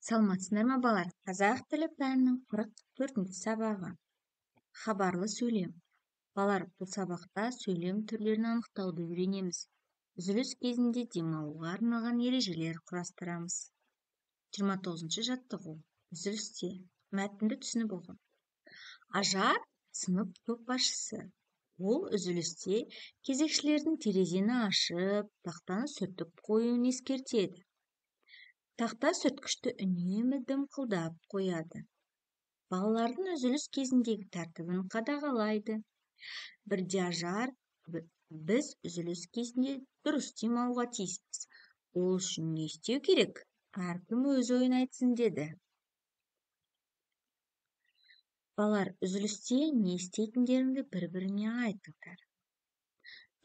Саламатсыздар ма балар? Қазақ тілі пәнінің 44-ші сабағы. Хабарлы сөйлем. Балар, бұл сабақта сөйлем түрлерін анықтауды үйренеміз. Үзіліс кезінде демалуға арналған ережелер құрастырамыз. 29-ші жаттығу. Үзілісте. Мәтінді түсініп оқы. Ажар сынып топ басшысы. Ол үзілісте кезекшілердің терезені ашып, тақтаны сүртіп қоюын ескертеді. Тақта сүрткішті үнемі дымқылдап қояды. Балалардың үзіліс кезіндегі тәртібін қадағалайды. Бірде Ажар, біз үзіліс кезінде дұрыс демалуға тиіспіз. Ол үшін не істеу керек? Әркім өз ойын айтсын деді. Балар, үзілісте не істейтіндеріңді бір-біріне айтыңдар.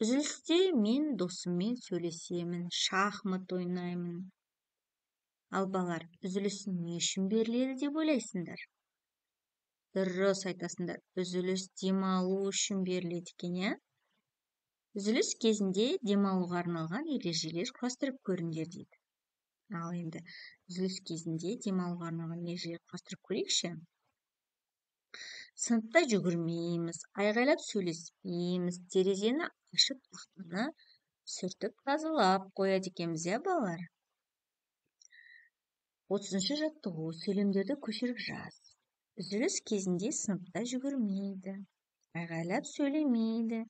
Үзілісте мен досыммен сөйлесемін, шахмат ойнаймын. Ал балар, үзіліс не үшін беріледі деп ойлайсыңдар? Дұрыс айтасыңдар, үзіліс демалу үшін беріледі екен, иә? Үзіліс кезінде демалуға арналған ережелер құрастырып көріңдер дейді. Ал енді үзіліс кезінде демалуға арналған ережелер құрастырып көрейікші. Сыныпта жүгірмейміз, айғайлап сөйлеспейміз, терезені ашып тақтаны сүртіп тазалап қояды екенбіз, иә балалар? 30-ші жаттығу. Сөйлемдерді көшіріп жаз. Үзіліс кезінде сыныпта жүгірмейді, айғайлап сөйлемейді.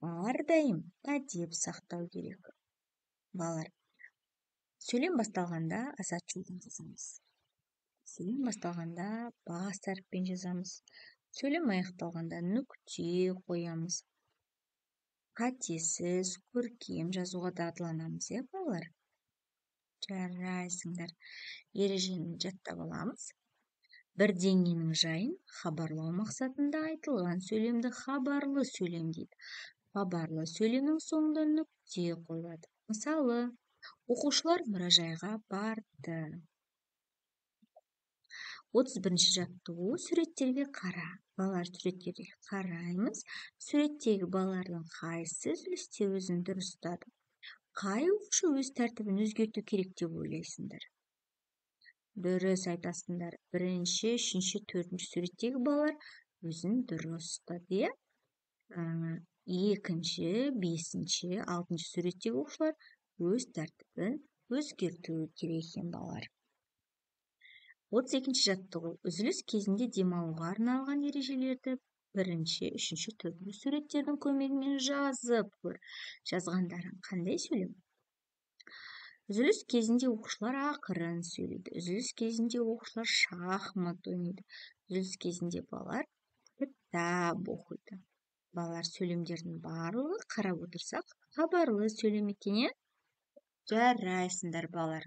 Әрдайым әдеп сақтау керек. Балалар, сөйлем басталғанда азат-жолдан жазамыз. Сөйлем басталғанда бас әріппен жазамыз. Сөйлем аяқталғанда нүкте қоямыз. Қатесіз, көркем жазуға дағдыланамыз, иә балалар? Жарайсыңдар. Ережені жаттап аламыз. Бірдеңенің жайын хабарлау мақсатында айтылған сөйлемді хабарлы сөйлем дейді. Хабарлы сөйлемнің соңында нүкте қойылады. Мысалы, оқушылар мұражайға барды. 31-ші жаттығу. Суреттерге қара. Балалар, суреттерге қараймыз. Суреттегі балалардың қайсысы үзілісте өзін дұрыс ұстады? Қай оқушы өз тәртібін өзгерту керек деп ойлайсыңдар? Дұрыс айтасыңдар. 1-ші, 3-ші, 4-ші суреттегі балалар өзін дұрыс ұстады, иә? 2-ші, 5-ші, 6-ші суреттегі оқушылар өз тәртібін өзгерту керек екен балалар. 32-ші жаттығу. Үзіліс кезінде демалуға арналған ережелерді 1-ші, 3-ші, 4-ші суреттердің көмегімен жазып көр. Жазғандарың қандай сөйлем? Үзіліс кезінде оқушылар ақырын сөйлейді. Үзіліс кезінде оқушылар шахмат ойнайды. Үзіліс кезінде балалар кітап оқиды. Балалар, сөйлемдердің барлығы қарап отырсақ, хабарлы сөйлем екен, иә? Жарайсыңдар балалар.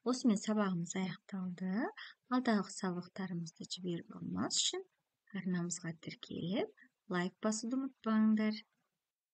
Осымен сабағымыз аяқталды. Алдағы сабақтарымызды жіберіп алмас үшін арнамызға тіркеліп, лайк басуды ұмытпаңдар.